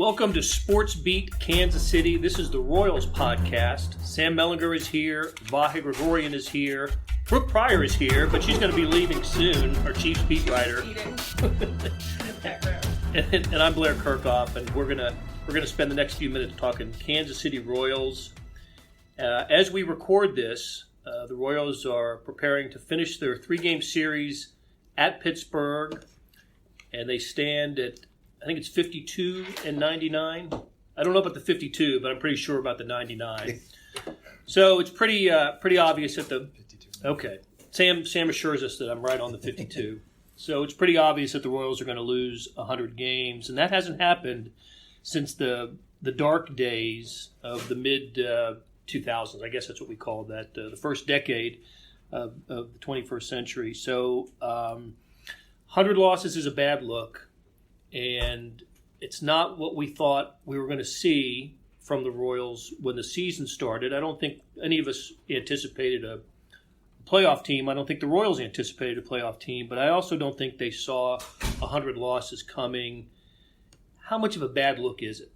Welcome to Sports Beat Kansas City. This is the Royals podcast. Sam Mellinger is here. Vahe Gregorian is here. Brooke Pryor is here, but she's going to be leaving soon, our Chiefs beat writer. and I'm Blair Kerkhoff, and we're gonna spend the next few minutes talking Kansas City Royals. As we record this, the Royals are preparing to finish their 3-game series at Pittsburgh, and they stand at, I think it's 52 and 99. I don't know about the 52, but I'm pretty sure about the 99. So it's pretty obvious that the 52. Okay. Sam assures us that I'm right on the 52. So it's pretty obvious that the Royals are going to lose 100 games, and that hasn't happened since the dark days of the mid 2000s. I guess that's what we call that, the first decade of the 21st century. So 100 losses is a bad look. And it's not what we thought we were going to see from the Royals when the season started. I don't think any of us anticipated a playoff team. I don't think the Royals anticipated a playoff team, but I also don't think they saw 100 losses coming. How much of a bad look is it?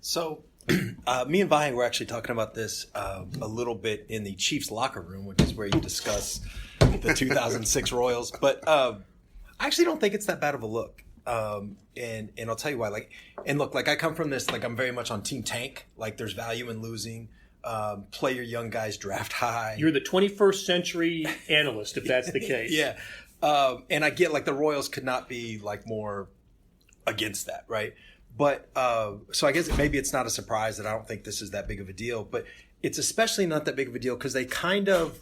So me and Vahe were actually talking about this a little bit in the Chiefs locker room, which is where you discuss the 2006 Royals. But I actually don't think it's that bad of a look. And I'll tell you why. I come from this, I'm very much on Team Tank. There's value in losing. Play your young guys, draft high. You're the 21st century analyst, if that's the case. Yeah. And I get the Royals could not be more against that, right? But so I guess maybe it's not a surprise that I don't think this is that big of a deal. But it's especially not that big of a deal because they kind of,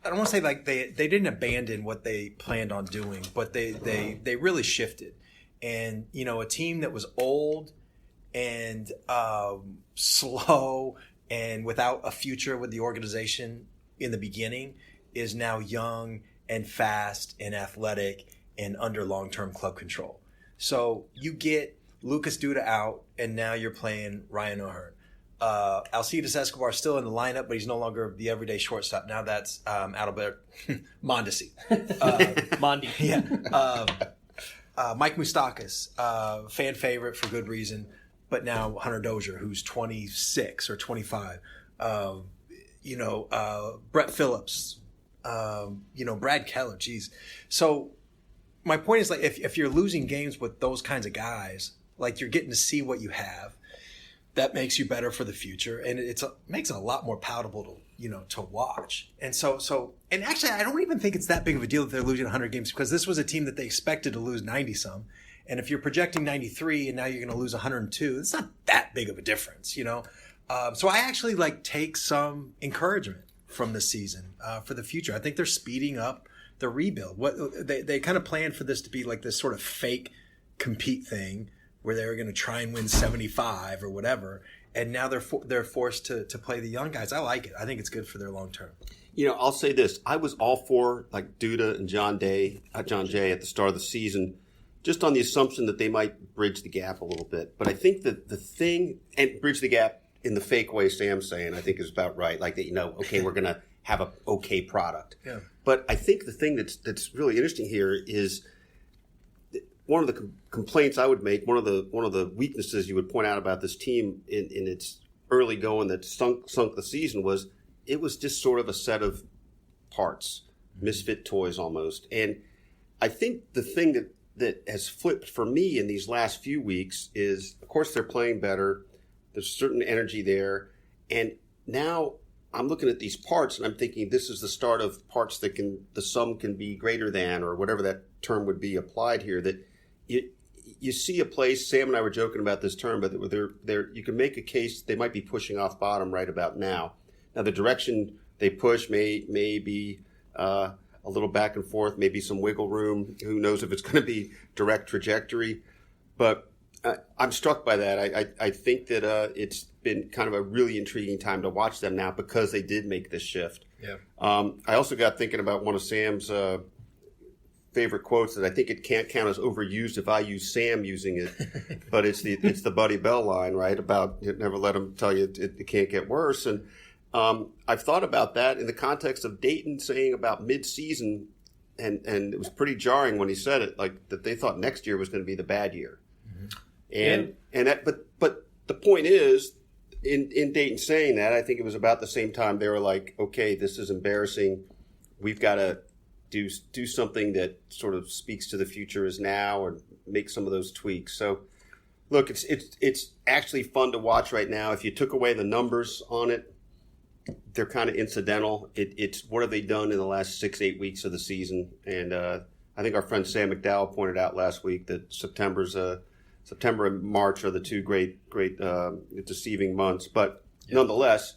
I don't want to say they didn't abandon what they planned on doing, but they really shifted. And, a team that was old and slow and without a future with the organization in the beginning is now young and fast and athletic and under long-term club control. So you get Lucas Duda out, and now you're playing Ryan O'Hearn. Alcides Escobar is still in the lineup, but he's no longer the everyday shortstop. Now that's Adalbert Mondesi. Mondi. Yeah. Mike Moustakas, fan favorite for good reason, but now Hunter Dozier, who's 26 or 25. Brett Phillips, Brad Keller, geez. So my point is, if you're losing games with those kinds of guys, you're getting to see what you have. That makes you better for the future, and makes it a lot more palatable to watch. And and actually, I don't even think it's that big of a deal that they're losing 100 games because this was a team that they expected to lose 90 some, and if you're projecting 93 and now you're going to lose 102, it's not that big of a difference, So I actually take some encouragement from this season for the future. I think they're speeding up the rebuild. What they kind of planned for this to be this sort of fake compete thing, where they were going to try and win 75 or whatever, and now they're forced to play the young guys. I like it. I think it's good for their long term. I'll say this: I was all for Duda and John Jay at the start of the season, just on the assumption that they might bridge the gap a little bit. But I think that the thing, and bridge the gap in the fake way Sam's saying, I think is about right. Okay, we're going to have a okay product. Yeah. But I think the thing that's really interesting here is, one of the complaints I would make, one of the weaknesses you would point out about this team in its early going that sunk the season was it was just sort of a set of parts, misfit toys almost. And I think the thing that has flipped for me in these last few weeks is, of course, they're playing better. There's a certain energy there. And now I'm looking at these parts and I'm thinking this is the start of parts that the sum can be greater than, or whatever that term would be applied here, that you see a place. Sam and I were joking about this term, but you can make a case they might be pushing off bottom right about now. Now the direction they push may be a little back and forth, maybe some wiggle room. Who knows if it's going to be direct trajectory? But I'm struck by that. I think that it's been kind of a really intriguing time to watch them now because they did make this shift. Yeah. I also got thinking about one of Sam's favorite quotes that I think it can't count as overused if I use Sam using it, but it's the Buddy Bell line, right? About never let them tell you it can't get worse. And I've thought about that in the context of Dayton saying about mid-season, and it was pretty jarring when he said it, that they thought next year was going to be the bad year. And that, but the point is, in Dayton saying that, I think it was about the same time they were like, okay, this is embarrassing. We've got to do something that sort of speaks to the future as now, or make some of those tweaks. So, look, it's actually fun to watch right now. If you took away the numbers on it, they're kind of incidental. It's what have they done in the last 6-8 weeks of the season? And I think our friend Sam McDowell pointed out last week that September and March are the two great deceiving months. But nonetheless,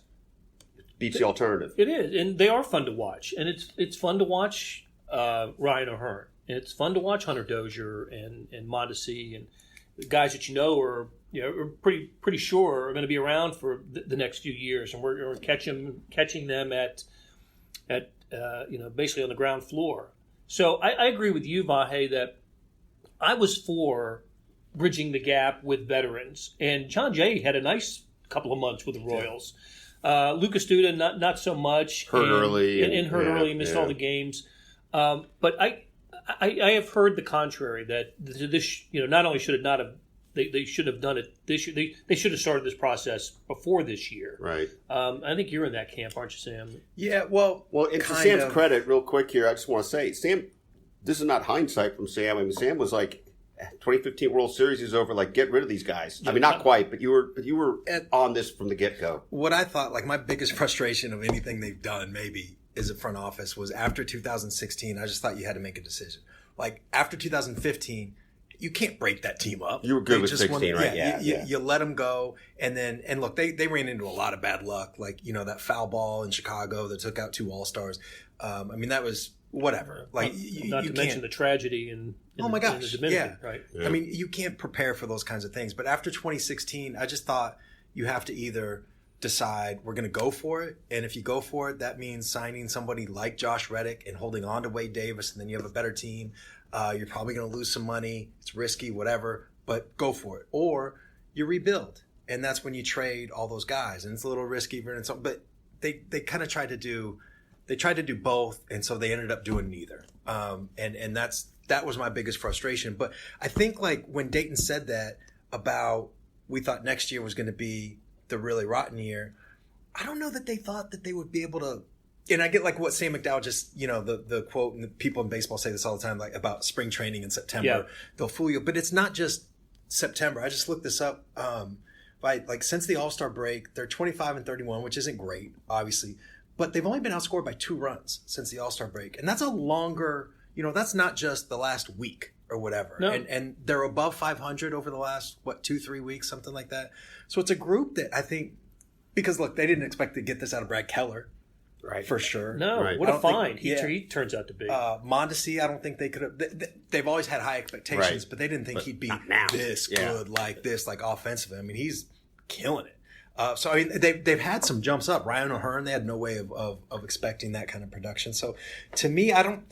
it beats the alternative. It is, and they are fun to watch. And it's fun to watch Ryan O'Hearn. And it's fun to watch Hunter Dozier and Mondesi and the guys that are pretty sure are going to be around for the next few years, and we're catching them at basically on the ground floor. So I agree with you, Vahe, that I was for bridging the gap with veterans, and John Jay had a nice couple of months with the Royals. Lucas Duda not so much, hurt early, missed all the games. But I have heard the contrary, that this not only should it not have. They should have done it this year. They should have started this process before this year. Right. I think you're in that camp, aren't you, Sam? Yeah, well, and to Sam's credit, real quick here, I just want to say, Sam, this is not hindsight from Sam. I mean, Sam was like, 2015 World Series is over. Like, get rid of these guys. I mean, not quite, but you were on this from the get-go. What I thought, like, my biggest frustration of anything they've done, maybe, as a front office, was after 2016. I just thought you had to make a decision. Like, after 2015. You can't break that team up. You were good with 16, right? Yeah. You let them go. And look, they ran into a lot of bad luck. Like, that foul ball in Chicago that took out 2 All-Stars. I mean, that was whatever. Like, not to mention the tragedy in oh my gosh, the Dominican, right? Yeah. I mean, you can't prepare for those kinds of things. But after 2016, I just thought you have to either decide we're going to go for it. And if you go for it, that means signing somebody like Josh Reddick and holding on to Wade Davis, and then you have a better team. You're probably going to lose some money. It's risky, whatever, but go for it. Or you rebuild, and that's when you trade all those guys, and it's a little risky. But they kind of tried to do both, and so they ended up doing neither. And that was my biggest frustration. But I think, like, when Dayton said that about we thought next year was going to be the really rotten year, I don't know that they thought that they would be able to. And I get like what Sam McDowell just, the quote, and the people in baseball say this all the time, like about spring training in September. Yeah. They'll fool you. But it's not just September. I just looked this up. Since the All-Star break, they're 25-31, which isn't great, obviously. But they've only been outscored by 2 runs since the All-Star break. And that's a longer, that's not just the last week or whatever. No. And they're above 500 over the last, 2-3 weeks, something like that. So it's a group that I think, because look, they didn't expect to get this out of Brad Keller. Right. For sure. No, right. What a find. He turns out to be. Mondesi, I don't think they could have. They've always had high expectations, right. But they didn't think he'd be this good, like this, like offensively. I mean, he's killing it. So, I mean, they've had some jumps up. Ryan O'Hearn, they had no way of expecting that kind of production. So, to me, I don't.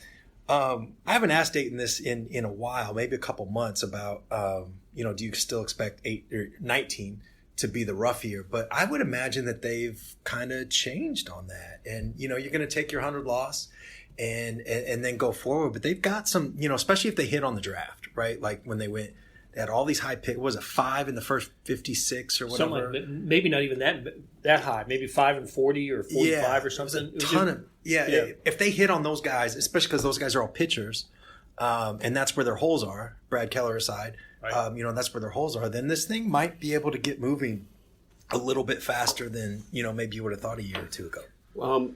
I haven't asked Dayton this in a while, maybe a couple months, about, do you still expect 8 or 19 to be the rough year? But I would imagine that they've kind of changed on that. And, you're going to take your 100 loss and then go forward. But they've got some, especially if they hit on the draft, right? Like when they had all these high picks. Was it 5 in the first 56 or whatever? Maybe not even that high. Maybe 5 and 40 or 45 or something. It was a ton. If they hit on those guys, especially because those guys are all pitchers, and that's where their holes are, Brad Keller aside, right. That's where their holes are, then this thing might be able to get moving a little bit faster than, maybe you would have thought a year or two ago.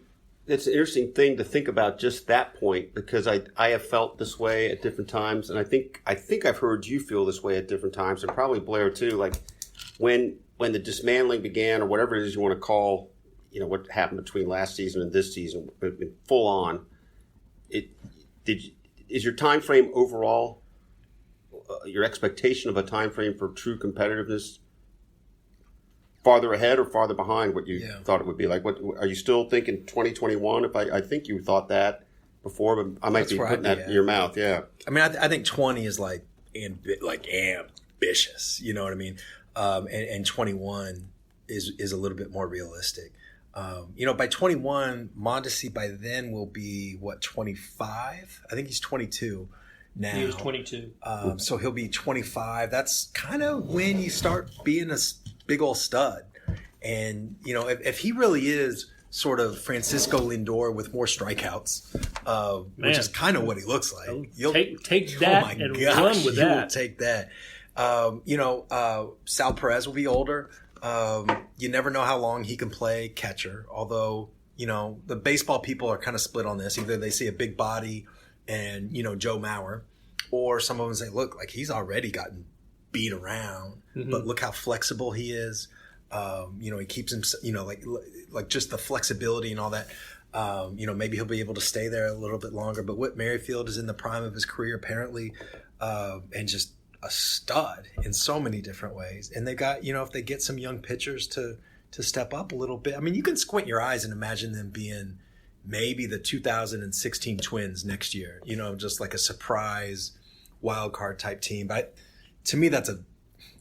It's an interesting thing to think about, just that point, because I have felt this way at different times, and I think I've heard you feel this way at different times, and probably Blair too. Like when the dismantling began, or whatever it is you want to call, what happened between last season and this season, full on. Is your time frame overall, your expectation of a time frame for true competitiveness, farther ahead or farther behind what you thought it would be? Like, what are you still thinking 2021? If I think you thought that before, but I might be putting that in your mouth. Yeah. I mean, I think 20 is like ambitious. You know what I mean? And 21 is a little bit more realistic. By 21, Mondesi by then will be 25? I think he's 22. now. He was 22. So he'll be 25. That's kind of when you start being a big old stud. And, you know, if he really is sort of Francisco Lindor with more strikeouts, which is kind of what he looks like. You'll take that and run with that. You will take that. You know, Sal Perez will be older. You never know how long he can play catcher, although, you know, the baseball people are kind of split on this. Either they see a big body and, you know, Joe Mauer, or some of them say, look, like he's already gotten beat around, but look how flexible he is. You know, he keeps him, you know, like just the flexibility and all that. You know, maybe he'll be able to stay there a little bit longer. But Whit Merrifield is in the prime of his career, apparently, and just a stud in so many different ways. And they got, you know, if they get some young pitchers to step up a little bit, I mean, you can squint your eyes and imagine them being maybe the 2016 Twins next year, you know, just like a surprise wild card type team. But to me,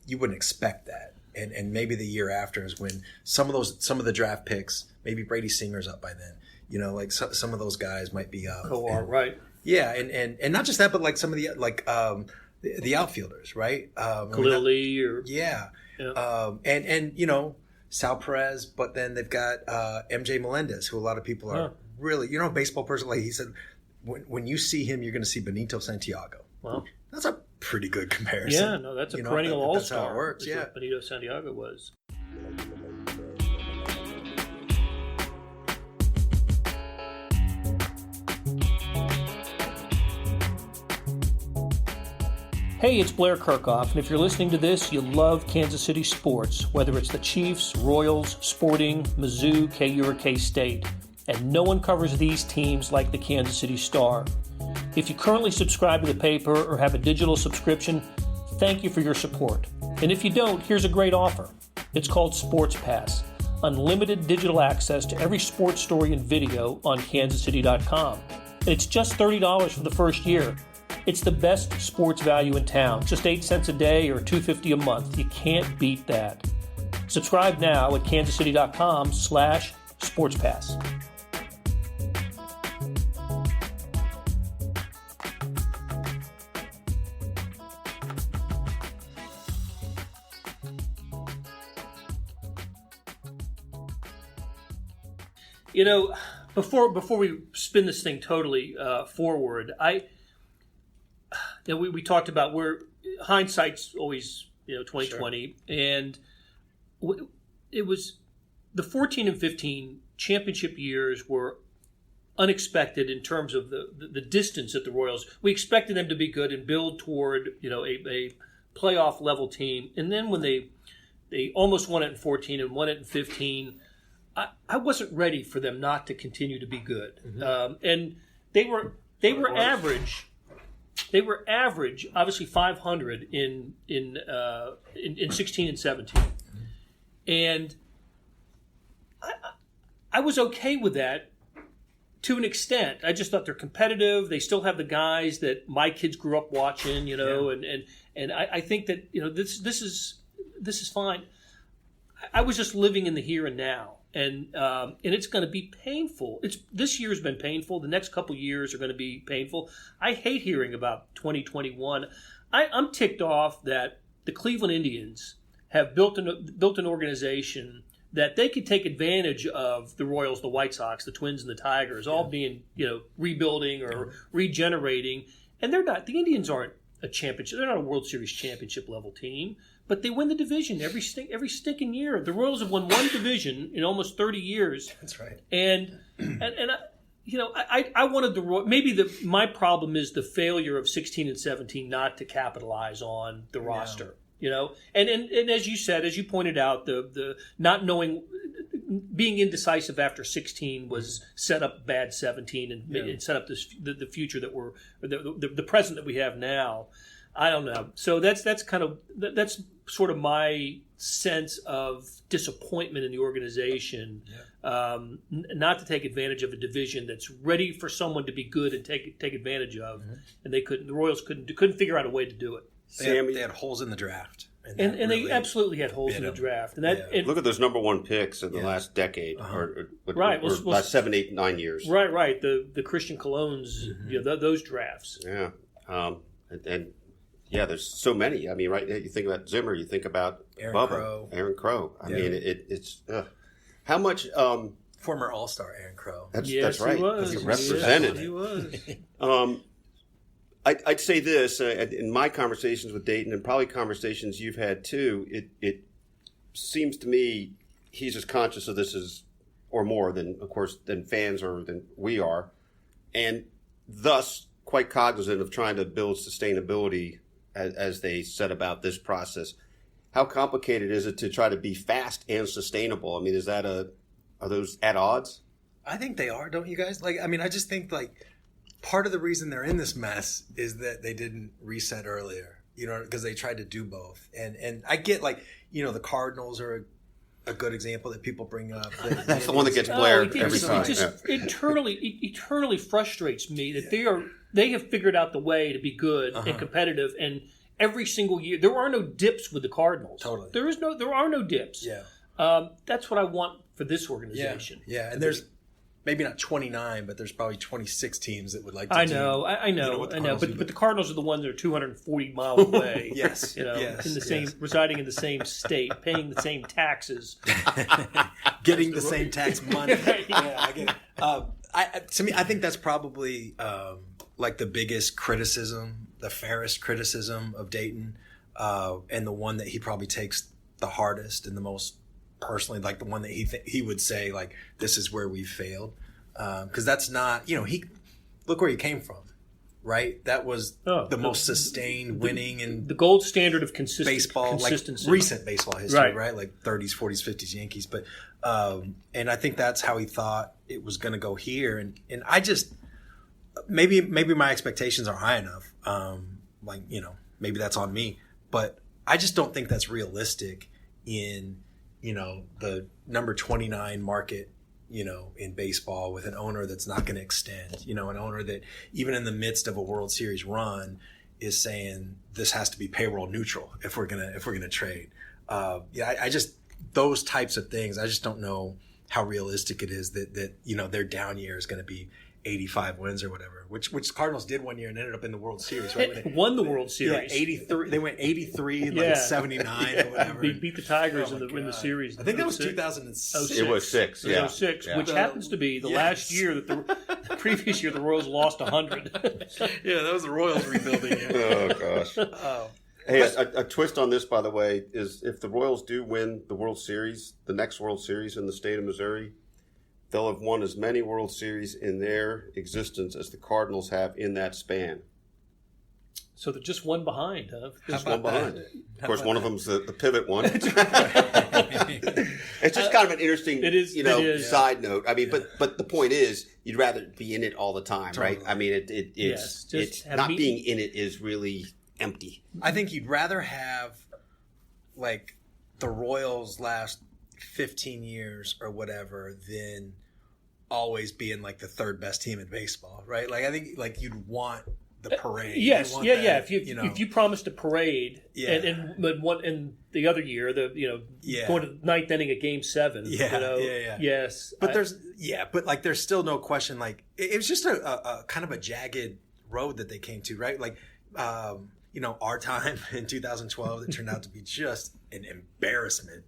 you wouldn't expect that. And maybe the year after is when some of the draft picks, maybe Brady Singer's up by then, you know, like some of those guys might be up. Right. Yeah. And not just that, but like some of the outfielders, right? Khalil Lee or. Yeah. And you know, Sal Perez, but then they've got MJ Melendez, who a lot of people are really, you know, a baseball person, like he said, when you see him, you're going to see Benito Santiago. Wow. That's a pretty good comparison. Yeah, no, that's a perennial all-star. That's how it works, yeah. What Benito Santiago was. Hey, it's Blair Kerkhoff, and if you're listening to this, you love Kansas City sports, whether it's the Chiefs, Royals, Sporting, Mizzou, KU, or K-State. And no one covers these teams like the Kansas City Star. If you currently subscribe to the paper or have a digital subscription, thank you for your support. And if you don't, here's a great offer. It's called Sports Pass, unlimited digital access to every sports story and video on kansascity.com. And it's just $30 for the first year. It's the best sports value in town, just 8 cents a day or $2.50 a month. You can't beat that. Subscribe now at kansascity.com/sportspass. You know, before we spin this thing totally forward, we talked about where hindsight's always 2020, sure. And it was the 14 and 15 championship years were unexpected in terms of the distance that the Royals. We expected them to be good and build toward a playoff level team, and then when they almost won it in 14 and won it in 15. I wasn't ready for them not to continue to be good, and they were average. They were average, obviously 500 in 16 and 17, and I was okay with that to an extent. I just thought they're competitive. They still have the guys that my kids grew up watching, and I think that this is fine. I was just living in the here and now. And it's going to be painful. This year's been painful. The next couple years are going to be painful. I hate hearing about 2021. I'm ticked off that the Cleveland Indians have built an organization that they could take advantage of the Royals, the White Sox, the Twins, and the Tigers, all being rebuilding or regenerating. And they're not. The Indians aren't a championship. They're not a World Series championship level team. But they win the division every stinking year. The Royals have won one division in almost 30 years. That's right. And I wanted my problem is the failure of 16 and 17 not to capitalize on the roster. And as you said, as you pointed out, the not knowing, being indecisive after 16 was set up bad 17 and set up the future that we're the present that we have now. I don't know. So that's sort of my sense of disappointment in the organization, not to take advantage of a division that's ready for someone to be good and take advantage of, and they couldn't. The Royals couldn't figure out a way to do it. They had holes in the draft, and they absolutely had holes in the draft. And look at those number one picks in the last decade, or last 7, 8, 9 years. Right. The Christian Colognes, those drafts. Yeah. And yeah, there's so many. I mean, right? You think about Zimmer, you think about Aaron Bubba, Crow. Aaron Crow. I Yeah. mean, it's how much. Former All-Star Aaron Crow. That's right. He was. He represented. Yes, he was. I'd say this in my conversations with Dayton, and probably conversations you've had too. It seems to me he's as conscious of this as, or more than, of course, than fans or than we are, and thus quite cognizant of trying to build sustainability as they set about this process. How complicated is it to try to be fast and sustainable? I mean, are those at odds? I think they are, don't you guys? I just think part of the reason they're in this mess is that they didn't reset earlier, because they tried to do both. And I get the Cardinals are a good example that people bring up. That's the one that gets Blair every time. It just eternally frustrates me that they have figured out the way to be good and competitive, and every single year there are no dips with the Cardinals. Totally, there are no dips. Yeah, that's what I want for this organization. Yeah, and there's maybe not 29, but there's probably 26 teams that would like to. I know, but the Cardinals are the ones that are 240 miles away. Yes, in the same, residing in the same state, paying the same taxes, getting the same tax money. Yeah, I get it. To me, I think that's probably the biggest criticism, the fairest criticism of Dayton, and the one that he probably takes the hardest and the most personally, the one that he would say this is where we failed, because that's not he look where he came from, right? That was the most sustained winning and the gold standard of baseball, consistency, recent baseball history, right? 30s, 40s, 50s Yankees, but and I think that's how he thought it was going to go here, and I just maybe my expectations are high enough, maybe that's on me, but I just don't think that's realistic in the number 29 market, in baseball, with an owner that's not going to extend, an owner that even in the midst of a World Series run is saying this has to be payroll neutral if we're gonna trade. I just, those types of things, I just don't know how realistic it is that their down year is going to be 85 wins or whatever, which the Cardinals did one year and ended up in the World Series, right? They won the World Series. Yeah, 83. They went 83 and 79 or whatever. They beat the Tigers in the series. I think that was 2006. It was 6. Yeah. 06, which happens to be the last year that the previous year the Royals lost 100. Yeah, that was the Royals rebuilding year. Oh gosh. Hey, a twist on this, by the way, is if the Royals do win the World Series, the next World Series in the state of Missouri, they'll have won as many World Series in their existence as the Cardinals have in that span. So they're just one behind, huh? Just one behind. Of course, one of them's the pivot one. It's just kind of an interesting, side note. I mean, but the point is, you'd rather be in it all the time, right? I mean, it's not being in it is really empty. I think you'd rather have the Royals last 15 years or whatever than always being the third best team in baseball, right? I think you'd want the parade. Yes, yeah. If you promised a parade, and the other year, going to the ninth inning of Game 7, yes. But there's still no question. It was just a kind of a jagged road that they came to, right? Our time in 2012 that turned out to be just an embarrassment.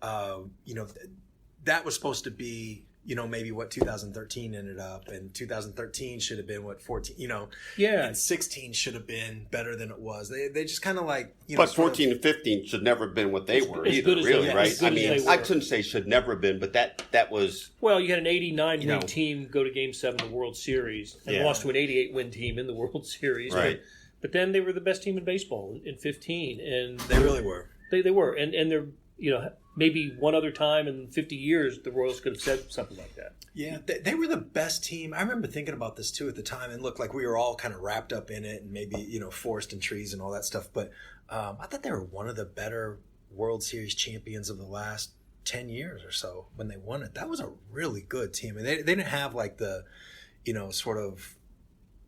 That was supposed to be, maybe what 2013 ended up, and 2013 should have been what 14, and 16 should have been better than it was. They just kind of but 14 and 15 should never have been what they were either, really, right? I mean, I couldn't say should never have been, but that was. Well, you had an 89 win team go to Game 7 of the World Series and lost to an 88 win team in the World Series, right? But then they were the best team in baseball in 15, and they really were. They were, and they're maybe one other time in 50 years the Royals could have said something like that. Yeah, they were the best team. I remember thinking about this too at the time, and look, we were all kind of wrapped up in it, and maybe forest and trees and all that stuff. But I thought they were one of the better World Series champions of the last 10 years or so when they won it. That was a really good team, and they didn't have the sort of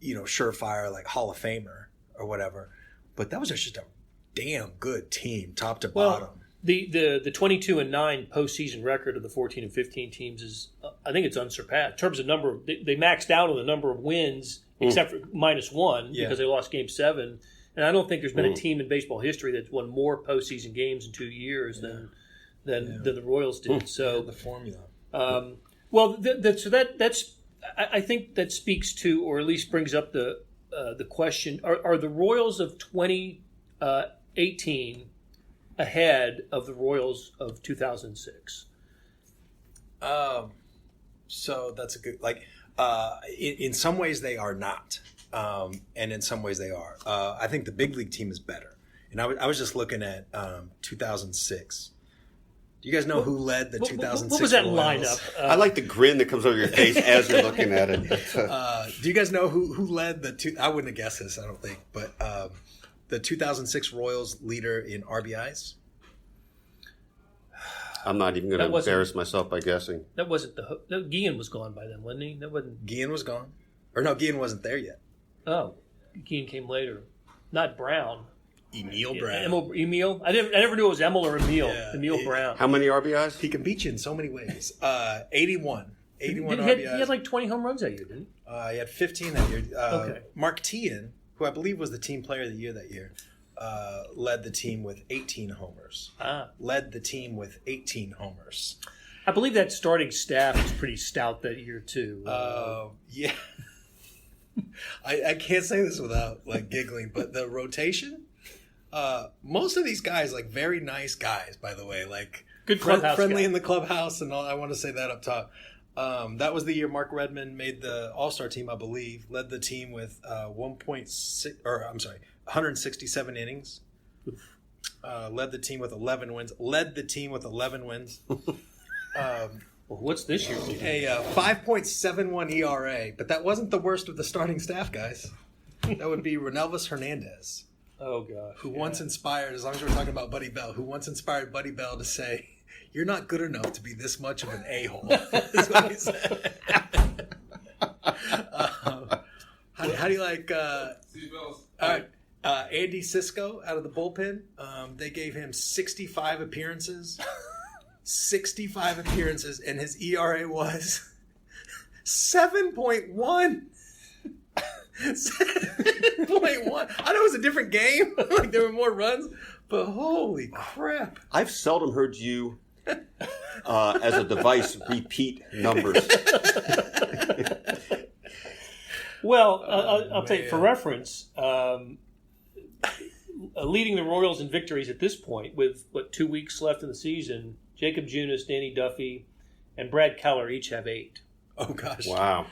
surefire Hall of Famer or whatever, but that was just a damn good team, top to bottom. The 22-9 postseason record of the 14 and 15 teams is, I think it's unsurpassed in terms of number. They maxed out on the number of wins except for -1 Yeah. because they lost Game 7. And I don't think there's been a team in baseball history that's won more postseason games in 2 years than the Royals did. So the formula. I think that speaks to, or at least brings up the question: Are the Royals of 2018 ahead of the Royals of 2006? So that's a good in some ways they are not, and in some ways they are. I think the big league team is better, and I was just looking at 2006. Do you guys know who led the 2006? What was that Royals? lineup? I like the grin that comes over your face as you're looking at it. Do you guys know who led I wouldn't have guessed this, I don't think, but the 2006 Royals leader in RBIs? I'm not even going to embarrass myself by guessing. That wasn't Guillen was gone by then, wasn't he? That wasn't. Guillen was gone, or no? Guillen wasn't there yet. Oh, Guillen came later. Not Brown. Emil Brown. Emil. I never knew it was Emil or Emil. Yeah. Emil Brown. How many RBIs? He can beat you in so many ways. 81. 81 he RBIs. had like 20 home runs that year, didn't he? He had 15 that year. Okay. Mark Teahan, who I believe was the team player of the year that year, led the team with 18 homers. Led the team with 18 homers. I believe that starting staff was pretty stout that year too. Yeah. I can't say this without giggling, but the rotation, most of these guys, very nice guys, by the way, good clubhouse friendly guy. in the clubhouse and all. I want to say that up top. That was the year Mark Redmond made the All-Star team, I believe. Led the team with 167 innings. Led the team with 11 wins. Well, what's this year? A 5.71 ERA, but that wasn't the worst of the starting staff, guys. That would be Renelvis Hernandez. Oh gosh. Who once inspired, as long as we're talking about Buddy Bell, who once inspired Buddy Bell to say, "You're not good enough to be this much of an a-hole." That's what he said. How do you like? All right, Andy Cisco out of the bullpen. They gave him 65 appearances. 65 appearances, and his ERA was 7.1. 7.1. I know it was a different game. There were more runs, but holy crap. I've seldom heard you, as a device, repeat numbers. Well, I'll take for reference, leading the Royals in victories at this point with, 2 weeks left in the season, Jacob Junis, Danny Duffy, and Brad Keller each have 8. Oh, gosh. Wow.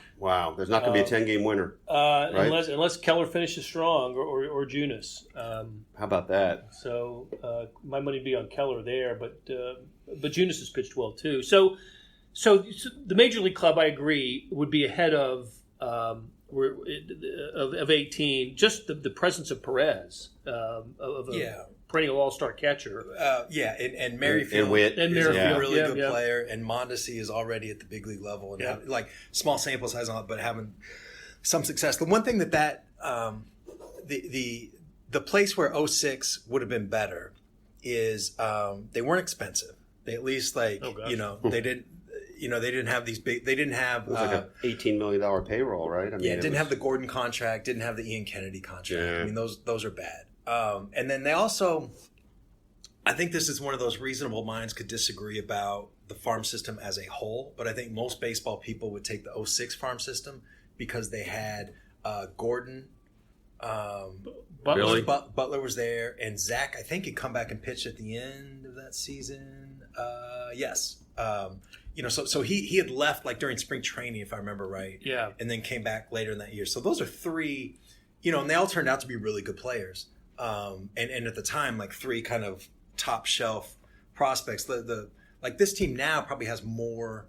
There's not going to be a 10-game winner. Right? Unless Keller finishes strong or Junis. How about that? So my money would be on Keller there, but Junis has pitched well too. So the Major League Club, I agree, would be ahead of 18. Just the presence of Perez, perennial all-star catcher. And Merrifield and Witt is Merrifield, a really good yeah. player, and Mondesi is already at the big league level, and small sample size on it, but having some success. The one thing that the place where 06 would have been better is they weren't expensive. They at least they didn't. They didn't have these big. They didn't have. It was like an $18 million payroll, right? I mean, didn't have the Gordon contract. Didn't have the Ian Kennedy contract. Yeah. I mean, those are bad. And then they also, I think this is one of those reasonable minds could disagree about the farm system as a whole, but I think most baseball people would take the 06 farm system because they had Gordon. Really? Butler was there, and Zach, I think, had come back and pitched at the end of that season. Yes. So he had left during spring training, if I remember right. Yeah. And then came back later in that year. So those are 3, and they all turned out to be really good players. And at the time, 3 kind of top shelf prospects. This team now probably has more,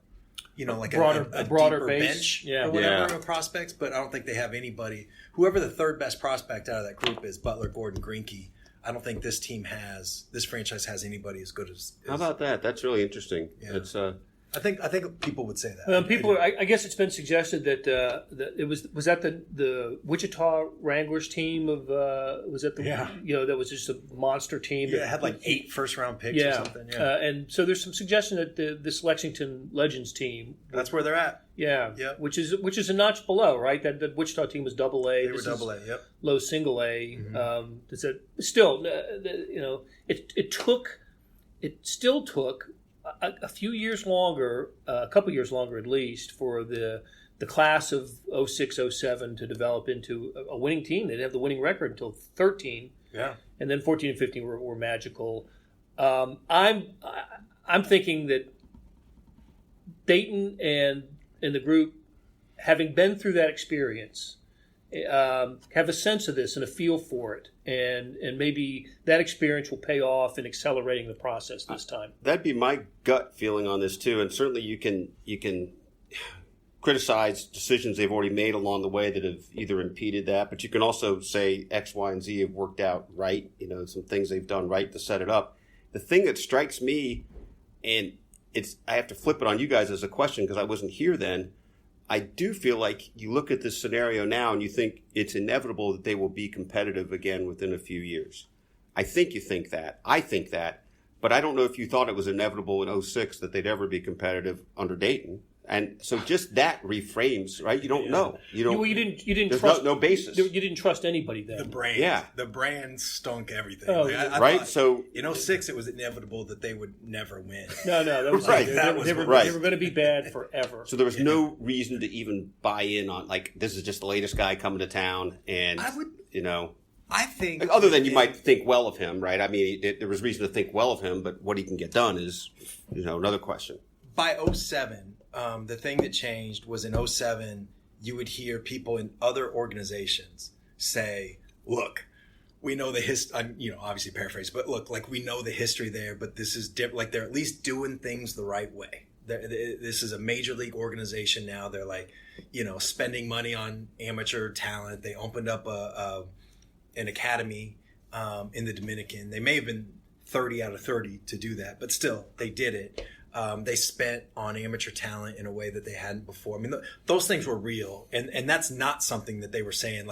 a broader deeper base. bench or whatever of prospects. But I don't think they have anybody. Whoever the third best prospect out of that group is, Butler, Gordon, Greinke. I don't think this franchise has anybody as good as. How about that? That's really interesting. Yeah. It's I think people would say that. I guess it's been suggested that it was that the Wichita Wranglers team of was that the that was just a monster team. Yeah, it had like 8 first-round picks or something. Yeah, and so there's some suggestion that this Lexington Legends team, that's where they're at. Yeah, which is a notch below, right? That Wichita team was Double A. They were Double A. Yep. Low Single A. Still, it still took a few years longer, a couple years longer at least, for the class of 06, 07 to develop into a winning team. They didn't have the winning record until 13. Yeah. And then 14 and 15 were magical. I'm thinking that Dayton and the group, having been through that experience, have a sense of this and a feel for it, and maybe that experience will pay off in accelerating the process this time. That'd be my gut feeling on this too, and certainly you can criticize decisions they've already made along the way that have either impeded that, but you can also say X, Y, and Z have worked out right. Some things they've done right to set it up. The thing that strikes me, and I have to flip it on you guys as a question because I wasn't here then. I do feel like you look at this scenario now and you think it's inevitable that they will be competitive again within a few years. I think you think that. I think that. But I don't know if you thought it was inevitable in 06 that they'd ever be competitive under Dayton. And so just that reframes, right? You don't know. You didn't there's trust no basis. You didn't trust anybody then. The brand. Yeah. The brand stunk everything. Oh, right? Thought, so in 06 it was inevitable that they would never win. No, that was right. They were going to be bad forever. So there was no reason to even buy in on this is just the latest guy coming to town, and I think other than you might think well of him, right? I mean, there was reason to think well of him, but what he can get done is another question. By 07, the thing that changed was in 07, you would hear people in other organizations say, look, we know the history, obviously paraphrase, but look, like we know the history there, but this is different. Like they're at least doing things the right way. This is a major league organization now. They're like, spending money on amateur talent. They opened up an academy in the Dominican. They may have been 30 out of 30 to do that, but still they did it. They spent on amateur talent in a way that they hadn't before. I mean, those things were real, and that's not something that they were saying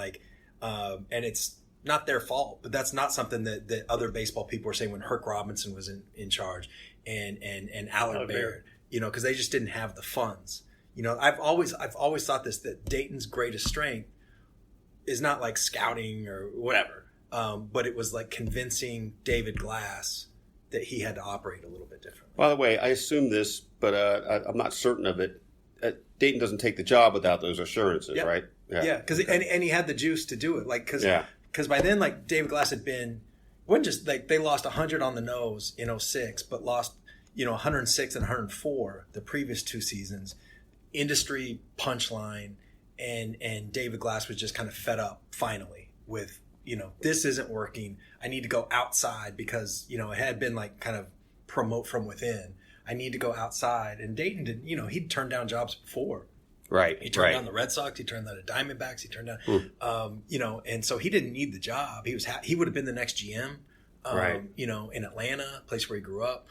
and it's not their fault, but that's not something that other baseball people were saying when Herc Robinson was in charge and Alec Baird, because they just didn't have the funds. I've always thought that Dayton's greatest strength is not like scouting or whatever, but it was like convincing David Glass that he had to operate a little bit different. By the way, I assume this, but I'm not certain of it. Dayton doesn't take the job without those assurances, right? Yeah, because and he had the juice to do it, because by then David Glass had been wasn't just they lost 100 on the nose in 06, but lost 106 and 104 the previous 2 seasons. Industry punchline, and David Glass was just kind of fed up finally with. This isn't working. I need to go outside because, it had been like kind of promote from within. I need to go outside. And Dayton did, he'd turned down jobs before. Right. He turned down the Red Sox. He turned down the Diamondbacks. He turned down, and so he didn't need the job. He would have been the next GM, in Atlanta, place where he grew up.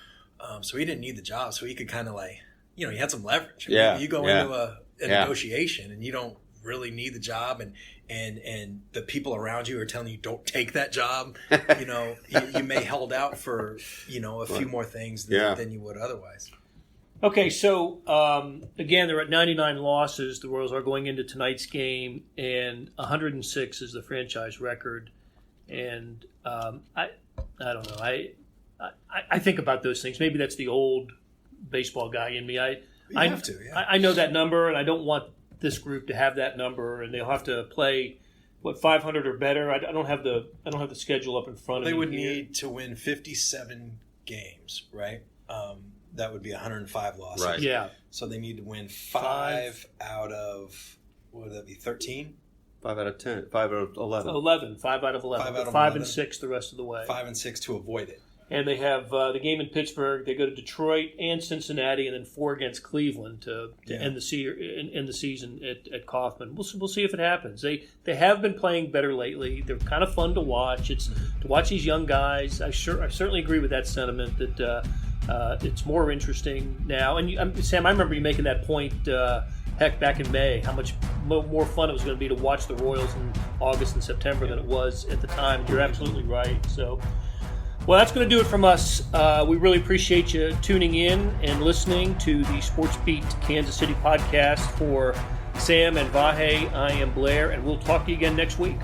So he didn't need the job. So he could kind of he had some leverage. Yeah. You go into a negotiation and you don't really need the job, and the people around you are telling you don't take that job. You may hold out for a few more things than you would otherwise. Okay, so again, they're at 99 losses. The Royals are going into tonight's game, and 106 is the franchise record. And I don't know. I think about those things. Maybe that's the old baseball guy in me. I know that number, and I don't want this group to have that number, and they'll have to play 500 or better. I don't have the schedule up in front of me. They would need to win 57 games, right? That would be 105 losses. Right. Yeah. So they need to win 5 out of, what would that be, 13? 5 out of 10. 5 out of 11. 11. 5 out of 11. 5 and 6 the rest of the way. 5 and 6 to avoid it. And they have the game in Pittsburgh. They go to Detroit and Cincinnati, and then 4 against Cleveland to end the season at Kauffman. We'll see if it happens. They have been playing better lately. They're kind of fun to watch. To watch these young guys. I certainly agree with that sentiment that it's more interesting now. And Sam, I remember you making that point. Heck, back in May, how much more fun it was going to be to watch the Royals in August and September than it was at the time. And you're absolutely right. So, well, that's going to do it from us. We really appreciate you tuning in and listening to the Sports Beat Kansas City podcast. For Sam and Vahe, I am Blair, and we'll talk to you again next week.